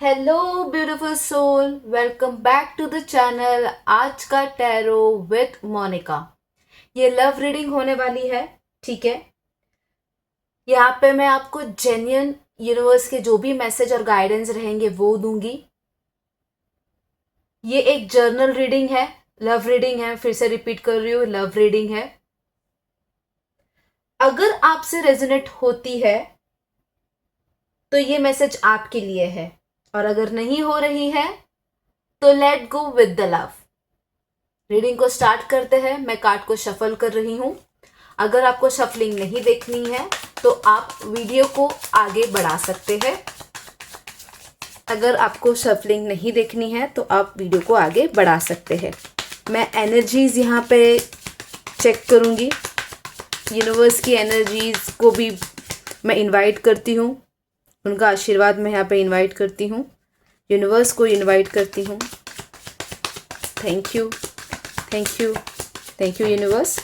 Hello beautiful soul, welcome back to the channel. आज का tarot with Monika. ये love reading होने वाली है, ठीक है। यहाँ पे मैं आपको जेन्युइन यूनिवर्स के जो भी मैसेज और गाइडेंस रहेंगे वो दूंगी। ये एक जर्नल रीडिंग है, लव रीडिंग है। फिर से रिपीट कर रही हूँ, लव रीडिंग है। अगर आपसे रेजोनेट होती है तो ये मैसेज आपके लिए है, और अगर नहीं हो रही है तो let go with the love. Reading को स्टार्ट करते हैं। मैं कार्ड को शफल कर रही हूं। अगर आपको शफलिंग नहीं देखनी है तो आप वीडियो को आगे बढ़ा सकते हैं। अगर आपको शफलिंग नहीं देखनी है तो आप वीडियो को आगे बढ़ा सकते हैं। मैं एनर्जीज यहाँ पे चेक करूँगी। यूनिवर्स की एनर्जीज को भी मैं इनवाइट करती हूँ। उनका आशीर्वाद मैं यहाँ पे इनवाइट करती हूँ। यूनिवर्स को इनवाइट करती हूँ। Thank you, thank you, thank you universe.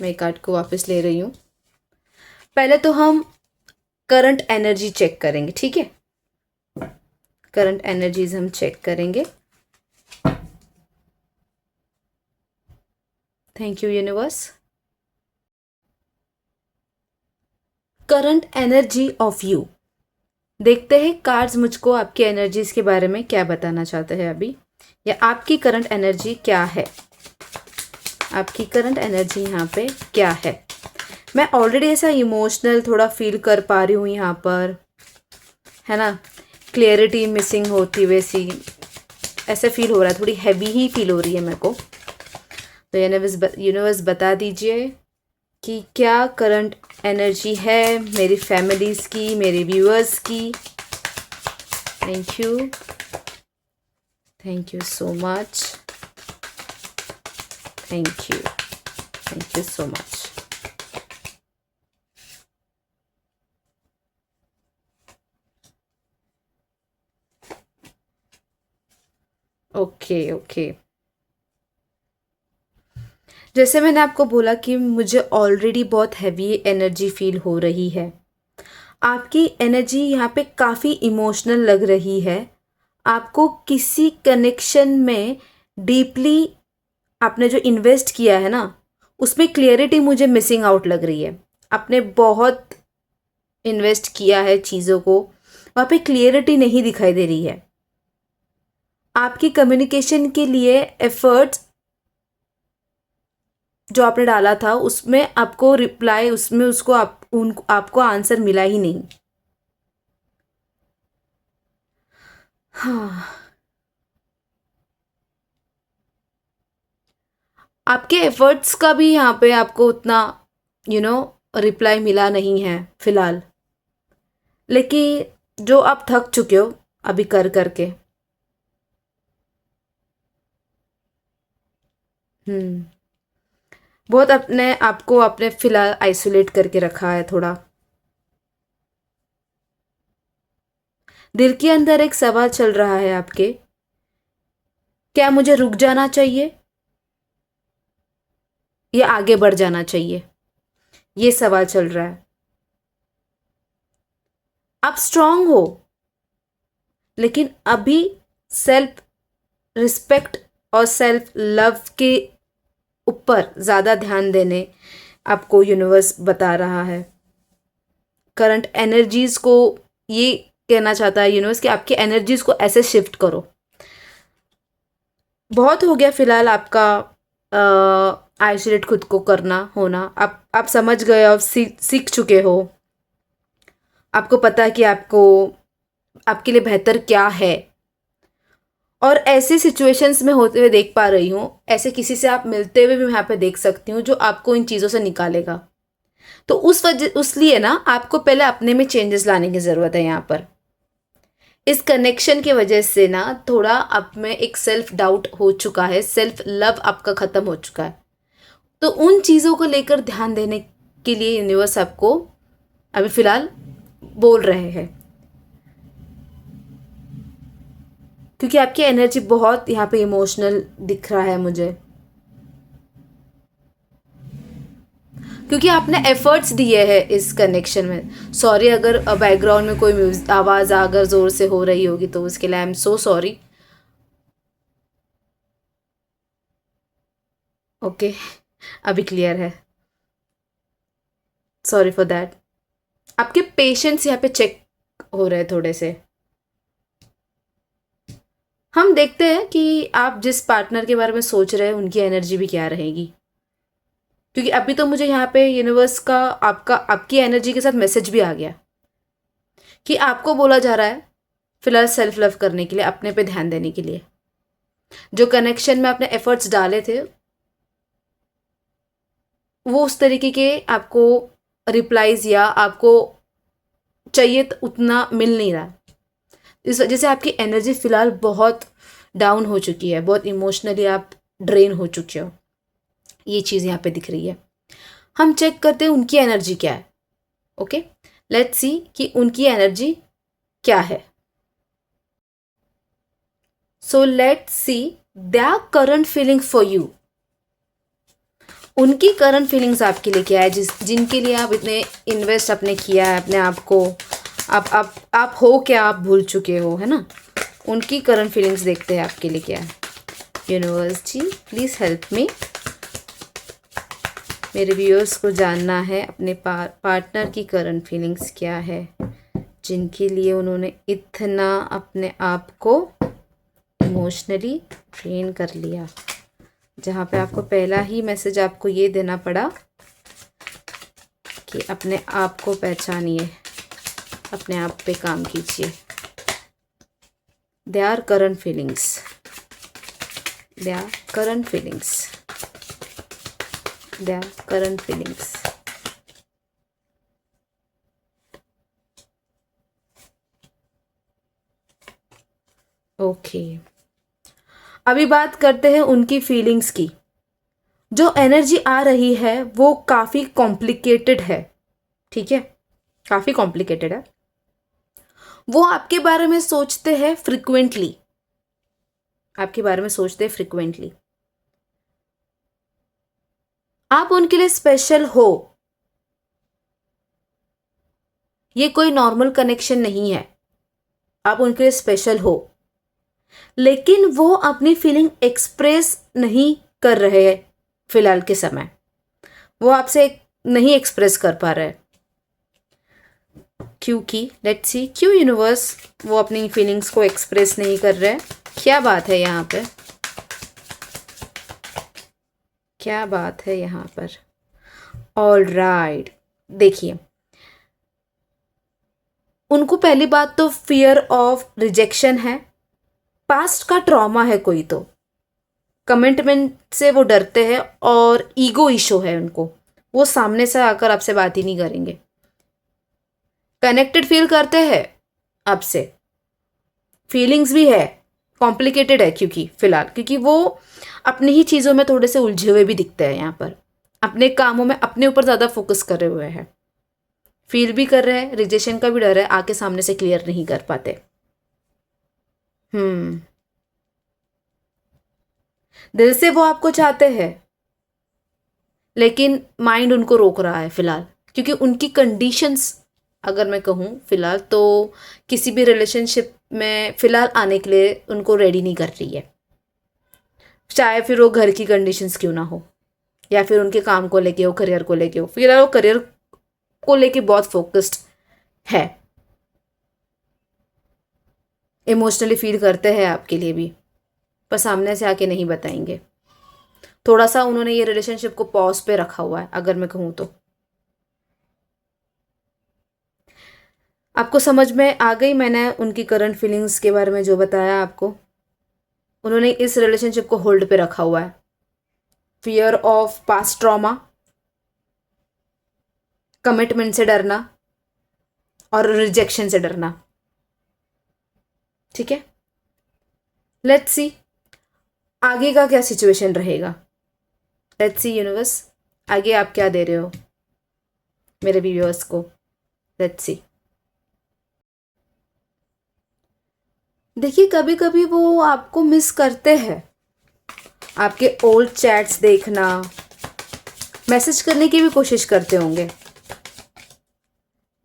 मैं कार्ड को वापस ले रही हूँ। पहले तो हम करंट एनर्जी चेक करेंगे, ठीक है। करंट एनर्जीज हम चेक करेंगे। Thank you universe. Current energy of you. देखते हैं कार्ड्स मुझको आपकी एनर्जीज के बारे में क्या बताना चाहते हैं अभी, या आपकी करंट एनर्जी क्या है। आपकी करंट एनर्जी यहाँ पे क्या है। मैं ऑलरेडी ऐसा इमोशनल थोड़ा फील कर पा रही हूँ यहाँ पर, है ना। क्लियरिटी मिसिंग होती वैसी ऐसे फील हो रहा है, थोड़ी हैवी ही फील हो रही है मेरे को। तो यूनिवर्स बता दीजिए कि क्या करंट एनर्जी है मेरी फैमिलीज की, मेरे व्यूअर्स की। Thank you, thank you so much, thank you so much. Okay okay, जैसे मैंने आपको बोला कि मुझे ऑलरेडी बहुत हैवी एनर्जी फील हो रही है। आपकी एनर्जी यहाँ पे काफ़ी इमोशनल लग रही है। आपको किसी कनेक्शन में डीपली आपने जो इन्वेस्ट किया है ना, उसमें क्लियरिटी मुझे मिसिंग आउट लग रही है। आपने बहुत इन्वेस्ट किया है चीज़ों को, वहाँ पे क्लियरिटी नहीं दिखाई दे रही है। आपकी कम्युनिकेशन के लिए एफर्ट्स जो आपने डाला था उसमें आपको रिप्लाई, उसमें उसको आपको आंसर मिला ही नहीं। हाँ, आपके एफर्ट्स का भी यहाँ पे आपको उतना रिप्लाई मिला नहीं है फिलहाल। लेकिन जो आप थक चुके हो अभी कर करके। हम्म, बहुत अपने आपको आपने फिलहाल आइसोलेट करके रखा है थोड़ा। दिल के अंदर एक सवाल चल रहा है आपके, क्या मुझे रुक जाना चाहिए या आगे बढ़ जाना चाहिए, ये सवाल चल रहा है। आप स्ट्रांग हो, लेकिन अभी सेल्फ रिस्पेक्ट और सेल्फ लव के ऊपर ज़्यादा ध्यान देने आपको यूनिवर्स बता रहा है। करंट एनर्जीज को ये कहना चाहता है यूनिवर्स कि आपकी एनर्जीज को ऐसे शिफ्ट करो। बहुत हो गया फिलहाल आपका आइसोलेट खुद को करना होना। आप समझ गए, आप सीख चुके हो। आपको पता है कि आपको आपके लिए बेहतर क्या है। और ऐसी सिचुएशंस में होते हुए देख पा रही हूँ, ऐसे किसी से आप मिलते हुए भी मैं यहाँ पे देख सकती हूँ जो आपको इन चीज़ों से निकालेगा। तो उस लिए ना आपको पहले अपने में चेंजेस लाने की ज़रूरत है यहाँ पर। इस कनेक्शन की वजह से ना थोड़ा आप में एक सेल्फ डाउट हो चुका है, सेल्फ लव आपका ख़त्म हो चुका है। तो उन चीज़ों को लेकर ध्यान देने के लिए यूनिवर्स आपको अभी फ़िलहाल बोल रहे हैं, क्योंकि आपकी एनर्जी बहुत यहाँ पे इमोशनल दिख रहा है मुझे। क्योंकि आपने एफर्ट्स दिए हैं इस कनेक्शन में। सॉरी अगर बैकग्राउंड में कोई म्यूजिक आवाज़ अगर ज़ोर से हो रही होगी तो उसके लिए I am so sorry. Okay, अभी क्लियर है, सॉरी फॉर दैट। आपके पेशेंस यहाँ पे चेक हो रहे हैं थोड़े से। हम देखते हैं कि आप जिस पार्टनर के बारे में सोच रहे हैं उनकी एनर्जी भी क्या रहेगी, क्योंकि अभी तो मुझे यहाँ पे यूनिवर्स का आपकी एनर्जी के साथ मैसेज भी आ गया कि आपको बोला जा रहा है फिलहाल सेल्फ लव करने के लिए, अपने पे ध्यान देने के लिए। जो कनेक्शन में आपने एफर्ट्स डाले थे वो उस तरीके के आपको रिप्लाईज या आपको चाहिए तो उतना मिल नहीं रहा। इस वजह से आपकी एनर्जी फिलहाल बहुत डाउन हो चुकी है, बहुत इमोशनली आप ड्रेन हो चुके हो। ये चीज़ यहाँ पे दिख रही है। हम चेक करते हैं उनकी एनर्जी क्या है। ओके, लेट्स सी कि उनकी एनर्जी क्या है। So let's see their current feeling for you. उनकी करंट फीलिंग्स आपके लिए क्या है, जिनके लिए आप इतने इन्वेस्ट आपने किया है अपने आप को। आप हो क्या, आप भूल चुके हो, है ना। उनकी करंट फीलिंग्स देखते हैं आपके लिए क्या है। Universe ji please help me. मेरे व्यूअर्स को जानना है अपने पार्टनर की करंट फीलिंग्स क्या है, जिनके लिए उन्होंने इतना अपने आप को इमोशनली ट्रेन कर लिया। जहाँ पे आपको पहला ही मैसेज आपको ये देना पड़ा कि अपने आप को पहचानिए, अपने आप पे काम कीजिए। They are current feelings, they are current feelings, they are current feelings. Okay, अभी बात करते हैं उनकी फीलिंग्स की। जो एनर्जी आ रही है वो काफ़ी कॉम्प्लिकेटेड है, ठीक है, काफ़ी कॉम्प्लिकेटेड है। वो आपके बारे में सोचते हैं फ्रिक्वेंटली, आपके बारे में सोचते हैं फ्रिक्वेंटली। आप उनके लिए स्पेशल हो। ये कोई नॉर्मल कनेक्शन नहीं है, आप उनके लिए स्पेशल हो, लेकिन वो अपनी फीलिंग एक्सप्रेस नहीं कर रहे हैं फिलहाल के समय। वो आपसे नहीं एक्सप्रेस कर पा रहे। क्योंकि लेट्स सी क्यों यूनिवर्स वो अपनी फीलिंग्स को एक्सप्रेस नहीं कर रहे। क्या बात है यहाँ पे, क्या बात है यहाँ पर। ऑल राइट, देखिए उनको पहली बात तो फियर ऑफ रिजेक्शन है, पास्ट का ट्रॉमा है कोई, तो कमिटमेंट से वो डरते हैं और ईगो इशू है उनको। वो सामने से आकर आपसे बात ही नहीं करेंगे। कनेक्टेड फील करते हैं आपसे, फीलिंग्स भी है, कॉम्प्लिकेटेड है क्योंकि फिलहाल, क्योंकि वो अपनी ही चीज़ों में थोड़े से उलझे हुए भी दिखते हैं यहाँ पर। अपने कामों में अपने ऊपर ज़्यादा फोकस करे हुए हैं, फील भी कर रहे हैं, रिजेक्शन का भी डर है, आके सामने से क्लियर नहीं कर पाते। दिल से वो आपको चाहते हैं, लेकिन माइंड उनको रोक रहा है फिलहाल, क्योंकि उनकी कंडीशंस अगर मैं कहूँ फिलहाल तो किसी भी रिलेशनशिप में फिलहाल आने के लिए उनको रेडी नहीं कर रही है। चाहे फिर वो घर की कंडीशंस क्यों ना हो, या फिर उनके काम को लेके हो, करियर को लेके हो। फिलहाल वो करियर को लेके बहुत फोकस्ड है, इमोशनली फील करते हैं आपके लिए भी, पर सामने से आके नहीं बताएंगे। थोड़ा सा उन्होंने ये रिलेशनशिप को पॉज पे रखा हुआ है अगर मैं कहूँ तो। आपको समझ में आ गई मैंने उनकी करंट फीलिंग्स के बारे में जो बताया आपको। उन्होंने इस रिलेशनशिप को होल्ड पे रखा हुआ है, fear of past trauma, commitment से डरना और रिजेक्शन से डरना, ठीक है। लेट्स सी आगे का क्या सिचुएशन रहेगा। लेट्स सी यूनिवर्स आगे आप क्या दे रहे हो मेरे व्यूअर्स को। Let's see. देखिए कभी कभी वो आपको मिस करते हैं, आपके ओल्ड चैट्स देखना, मैसेज करने की भी कोशिश करते होंगे,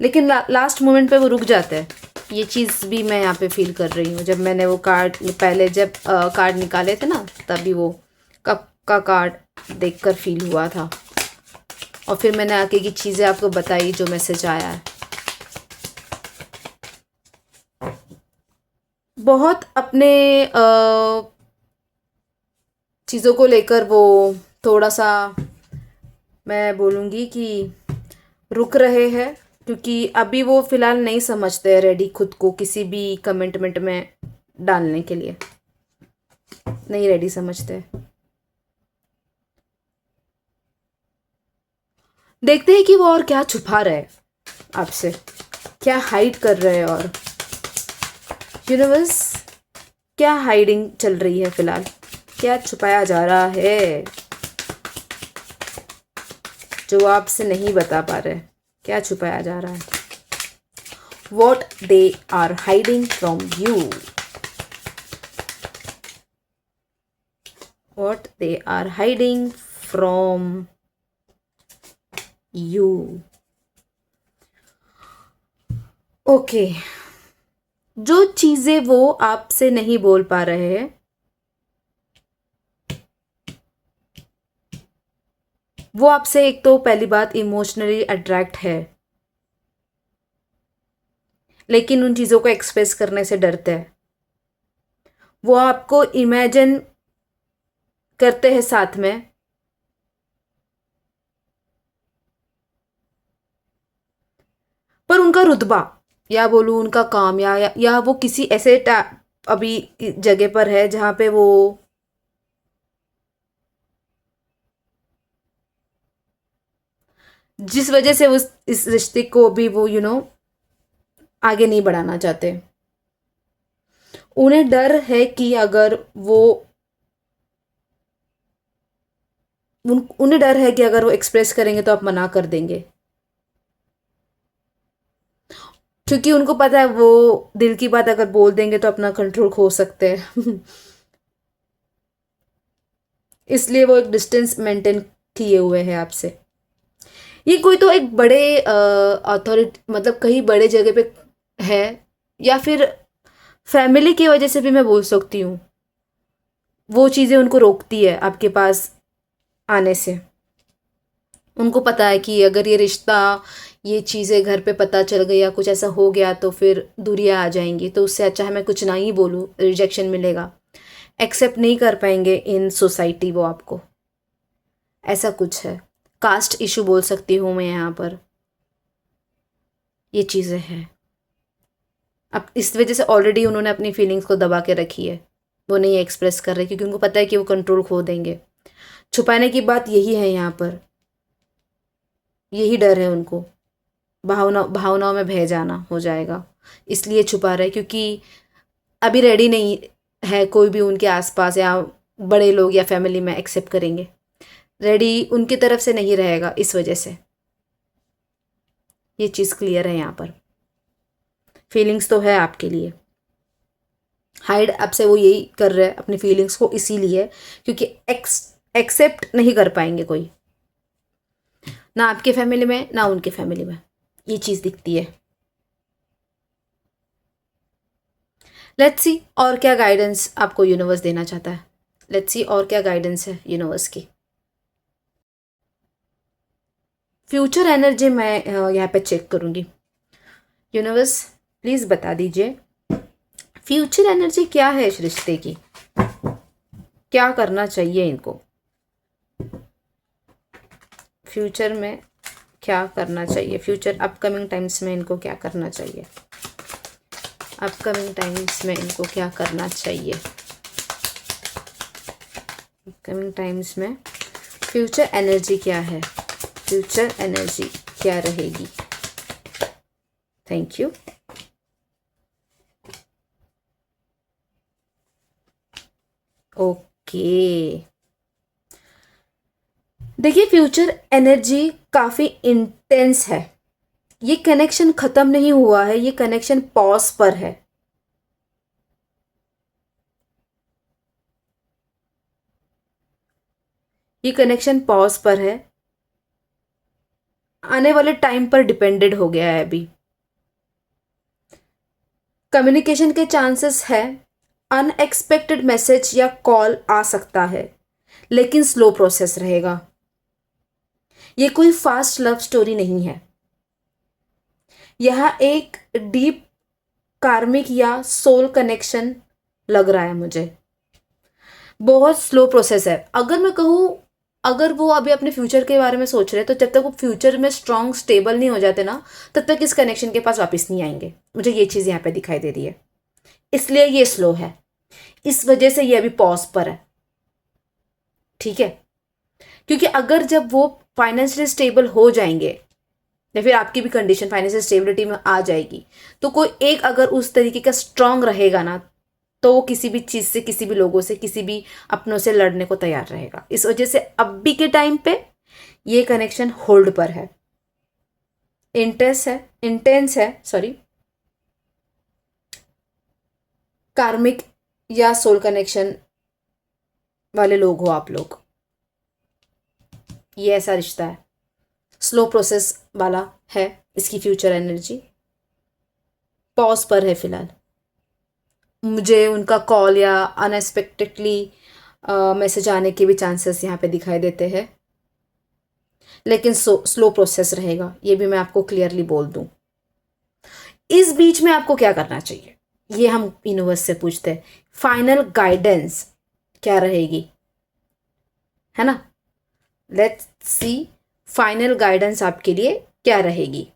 लेकिन लास्ट मोमेंट पे वो रुक जाते हैं। ये चीज़ भी मैं यहाँ पे फील कर रही हूँ। जब मैंने वो कार्ड पहले जब कार्ड निकाले थे ना, तभी वो कप का कार्ड देखकर फील हुआ था, और फिर मैंने आगे की चीज़ें आपको बताई जो मैसेज आया है। बहुत अपने चीज़ों को लेकर वो थोड़ा सा, मैं बोलूँगी कि रुक रहे हैं, क्योंकि अभी वो फ़िलहाल नहीं समझते हैं रेडी खुद को किसी भी कमिटमेंट में डालने के लिए, नहीं रेडी समझते। देखते हैं कि वो और क्या छुपा रहे आपसे, क्या हाइड कर रहे हैं, और यूनिवर्स क्या हाइडिंग चल रही है फिलहाल, क्या छुपाया जा रहा है जो आपसे नहीं बता पा रहे, क्या छुपाया जा रहा है। What they are hiding from you. What they are hiding from you. Okay, जो चीजें वो आपसे नहीं बोल पा रहे हैं, वो आपसे एक तो पहली बात इमोशनली अट्रैक्ट है, लेकिन उन चीज़ों को एक्सप्रेस करने से डरते हैं। वो आपको इमेजिन करते हैं साथ में, पर उनका रुतबा या बोलूँ उनका काम या वो किसी ऐसे अभी जगह पर है जहाँ पे वो जिस वजह से उस इस रिश्ते को भी वो आगे नहीं बढ़ाना चाहते। उन्हें डर है कि अगर वो उन्हें डर है कि अगर वो एक्सप्रेस करेंगे तो आप मना कर देंगे, क्योंकि उनको पता है वो दिल की बात अगर बोल देंगे तो अपना कंट्रोल खो सकते हैं। इसलिए वो एक डिस्टेंस मेंटेन किए हुए हैं आपसे। ये कोई तो एक बड़े अथॉरिटी, मतलब कहीं बड़े जगह पे है, या फिर फैमिली की वजह से भी मैं बोल सकती हूँ। वो चीज़ें उनको रोकती है आपके पास आने से। उनको पता है कि अगर ये रिश्ता, ये चीज़ें घर पे पता चल गई या कुछ ऐसा हो गया तो फिर दूरियां आ जाएंगी, तो उससे अच्छा है मैं कुछ ना ही बोलूँ, रिजेक्शन मिलेगा, एक्सेप्ट नहीं कर पाएंगे इन सोसाइटी वो आपको। ऐसा कुछ है, कास्ट इशू बोल सकती हूँ मैं यहाँ पर, ये चीज़ें हैं। अब इस वजह से ऑलरेडी उन्होंने अपनी फीलिंग्स को दबा के रखी है, वो नहीं एक्सप्रेस कर रहे क्योंकि उनको पता है कि वो कंट्रोल खो देंगे। छुपाने की बात यही है यहाँ पर, यही डर है उनको, भावनाओं में बह जाना हो जाएगा, इसलिए छुपा रहे, क्योंकि अभी रेडी नहीं है कोई भी उनके आसपास या बड़े लोग या फैमिली में एक्सेप्ट करेंगे, रेडी उनकी तरफ से नहीं रहेगा, इस वजह से। ये चीज़ क्लियर है यहाँ पर। फीलिंग्स तो है आपके लिए, हाइड आपसे वो यही कर रहे हैं अपनी फीलिंग्स को, इसीलिए क्योंकि एक्सेप्ट नहीं कर पाएंगे कोई, ना आपके फैमिली में ना उनके फैमिली में, ये चीज़ दिखती है। लेट्स सी और क्या गाइडेंस आपको यूनिवर्स देना चाहता है। लेट्स सी और क्या गाइडेंस है यूनिवर्स की। फ्यूचर एनर्जी मैं यहाँ पे चेक करूँगी। यूनिवर्स प्लीज़ बता दीजिए फ्यूचर एनर्जी क्या है इस रिश्ते की, क्या करना चाहिए इनको, फ्यूचर में क्या करना चाहिए, फ्यूचर अपकमिंग टाइम्स में इनको क्या करना चाहिए, अपकमिंग टाइम्स में इनको क्या करना चाहिए, अपकमिंग टाइम्स में फ्यूचर एनर्जी क्या है, फ्यूचर एनर्जी क्या रहेगी। Thank you. ओके, देखिए फ्यूचर एनर्जी काफ़ी इंटेंस है, ये कनेक्शन ख़त्म नहीं हुआ है, ये कनेक्शन पॉज पर है। ये कनेक्शन पॉज पर है, आने वाले टाइम पर डिपेंडेड हो गया है अभी। कम्युनिकेशन के चांसेस है, अनएक्सपेक्टेड मैसेज या कॉल आ सकता है, लेकिन स्लो प्रोसेस रहेगा। ये कोई फास्ट लव स्टोरी नहीं है, यह एक डीप कार्मिक या सोल कनेक्शन लग रहा है मुझे। बहुत स्लो प्रोसेस है। अगर मैं कहूँ, अगर वो अभी अपने फ्यूचर के बारे में सोच रहे हैं, तो जब तक वो फ्यूचर में स्ट्रांग स्टेबल नहीं हो जाते ना, तब तक इस कनेक्शन के पास वापस नहीं आएंगे। मुझे ये चीज़ यहाँ पे दिखाई दे रही है, इसलिए ये स्लो है, इस वजह से ये अभी पॉज पर है। ठीक है, क्योंकि अगर जब वो फाइनेंशियली स्टेबल हो जाएंगे, या फिर आपकी भी कंडीशन फाइनेंशियल स्टेबिलिटी में आ जाएगी, तो कोई एक अगर उस तरीके का स्ट्रांग रहेगा ना, तो वो किसी भी चीज़ से, किसी भी लोगों से, किसी भी अपनों से लड़ने को तैयार रहेगा। इस वजह से अभी के टाइम पे ये कनेक्शन होल्ड पर है, इंटेंस है सॉरी, कार्मिक या सोल कनेक्शन वाले लोग हो आप लोग। ये ऐसा रिश्ता है, स्लो प्रोसेस वाला है, इसकी फ्यूचर एनर्जी पॉज पर है फिलहाल। मुझे उनका कॉल या अनएक्सपेक्टेडली मैसेज आने के भी चांसेस यहाँ पे दिखाई देते हैं, लेकिन स्लो प्रोसेस रहेगा, ये भी मैं आपको क्लियरली बोल दूं। इस बीच में आपको क्या करना चाहिए, ये हम यूनिवर्स से पूछते हैं। फाइनल गाइडेंस क्या रहेगी, है ना? लेट्स सी फाइनल गाइडेंस आपके लिए क्या रहेगी।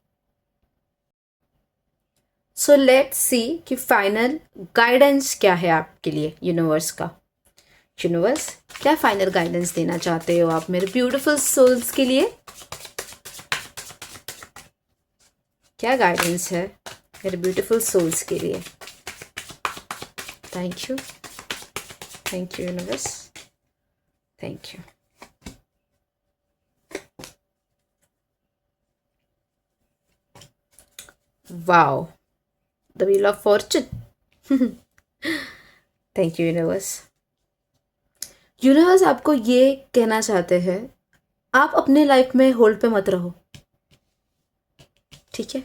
सो लेट्स सी कि फाइनल गाइडेंस क्या है आपके लिए यूनिवर्स का। यूनिवर्स, क्या फाइनल गाइडेंस देना चाहते हो आप मेरे ब्यूटीफुल सोल्स के लिए? क्या गाइडेंस है मेरे ब्यूटीफुल सोल्स के लिए? Thank you, thank you universe, thank you. Wow, the wheel of Fortune. Thank you universe. Universe आपको ये कहना चाहते हैं, आप अपने लाइफ में होल्ड पे मत रहो, ठीक है?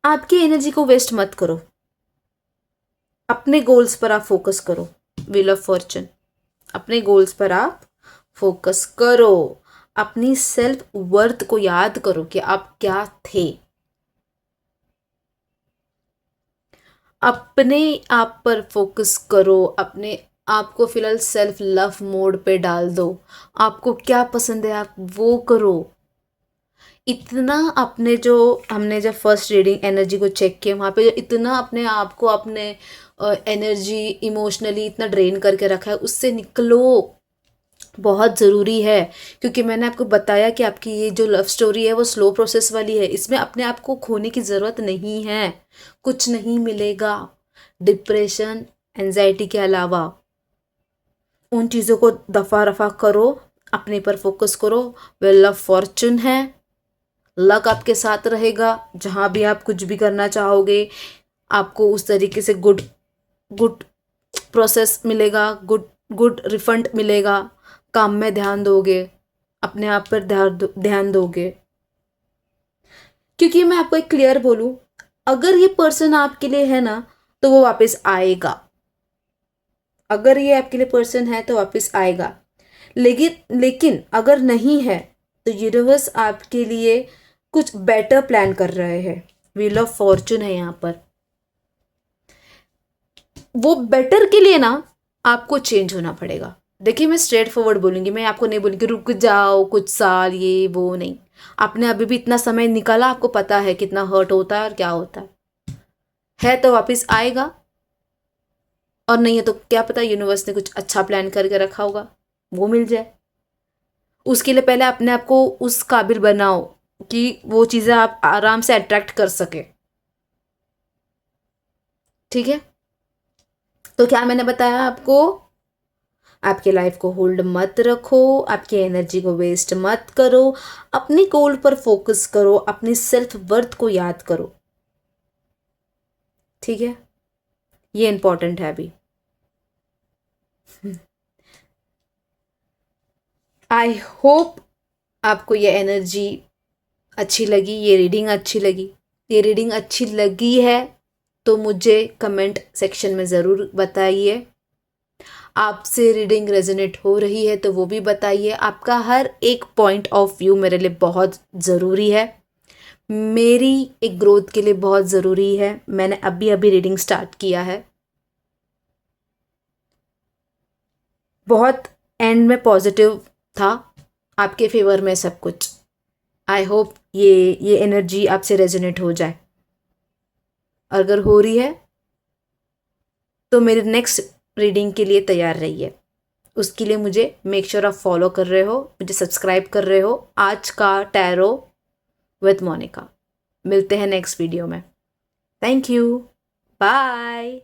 आपकी एनर्जी को वेस्ट मत करो, अपने गोल्स पर आप फोकस करो। व्हील ऑफ फॉर्चून, अपने गोल्स पर आप फोकस करो, अपनी सेल्फ वर्थ को याद करो कि आप क्या थे। अपने आप पर फोकस करो, अपने आप को फिलहाल सेल्फ लव मोड पे डाल दो। आपको क्या पसंद है आप वो करो। इतना अपने जो हमने जब फर्स्ट रीडिंग एनर्जी को चेक किया, वहाँ पे जो इतना अपने आप को, अपने एनर्जी इमोशनली इतना ड्रेन करके रखा है, उससे निकलो। बहुत ज़रूरी है, क्योंकि मैंने आपको बताया कि आपकी ये जो लव स्टोरी है वो स्लो प्रोसेस वाली है। इसमें अपने आप को खोने की ज़रूरत नहीं है, कुछ नहीं मिलेगा डिप्रेशन एंजाइटी के अलावा। उन चीज़ों को दफ़ा रफा करो, अपने पर फोकस करो। वेल ऑफ फॉर्चून है, लक आपके साथ रहेगा, जहाँ भी आप कुछ भी करना चाहोगे आपको उस तरीके से गुड गुड प्रोसेस मिलेगा, गुड गुड रिफंड मिलेगा। काम में ध्यान दोगे, अपने आप पर ध्यान दोगे। क्योंकि मैं आपको एक क्लियर बोलूं, अगर ये पर्सन आपके लिए है ना, तो वो वापस आएगा। अगर ये आपके लिए पर्सन है तो वापस आएगा, लेकिन अगर नहीं है तो यूनिवर्स आपके लिए कुछ बेटर प्लान कर रहे हैं। व्हील ऑफ फॉर्चून है यहाँ पर। वो बेटर के लिए ना आपको चेंज होना पड़ेगा। देखिए, मैं स्ट्रेट फॉरवर्ड बोलूँगी, मैं आपको नहीं बोलूँगी रुक जाओ कुछ साल, ये वो नहीं। आपने अभी भी इतना समय निकाला, आपको पता है कितना हर्ट होता है और क्या होता है तो वापस आएगा। और नहीं है तो क्या पता यूनिवर्स ने कुछ अच्छा प्लान करके रखा होगा, वो मिल जाए। उसके लिए पहले अपने आप को उस काबिल बनाओ कि वो चीज़ें आप आराम से अट्रैक्ट कर सके। ठीक है, तो क्या मैंने बताया आपको? आपके लाइफ को होल्ड मत रखो, आपकी एनर्जी को वेस्ट मत करो, अपनी गोल पर फोकस करो, अपनी सेल्फ वर्थ को याद करो। ठीक है, ये इंपॉर्टेंट है अभी। आई होप आपको ये एनर्जी अच्छी लगी, ये रीडिंग अच्छी लगी, ये रीडिंग अच्छी लगी है तो मुझे कमेंट सेक्शन में ज़रूर बताइए। आपसे रीडिंग रेजोनेट हो रही है तो वो भी बताइए। आपका हर एक पॉइंट ऑफ व्यू मेरे लिए बहुत ज़रूरी है, मेरी एक ग्रोथ के लिए बहुत ज़रूरी है। मैंने अभी अभी रीडिंग स्टार्ट किया है, बहुत एंड में पॉजिटिव था, आपके फेवर में सब कुछ। आई होप ये एनर्जी आपसे रेजोनेट हो जाए। अगर हो रही है तो मेरे नेक्स्ट रीडिंग के लिए तैयार रहिए। उसके लिए मुझे मेक श्योर आप फॉलो कर रहे हो, मुझे सब्सक्राइब कर रहे हो। आज का टैरो विद मोनिका। मिलते हैं नेक्स्ट वीडियो में। Thank you, bye.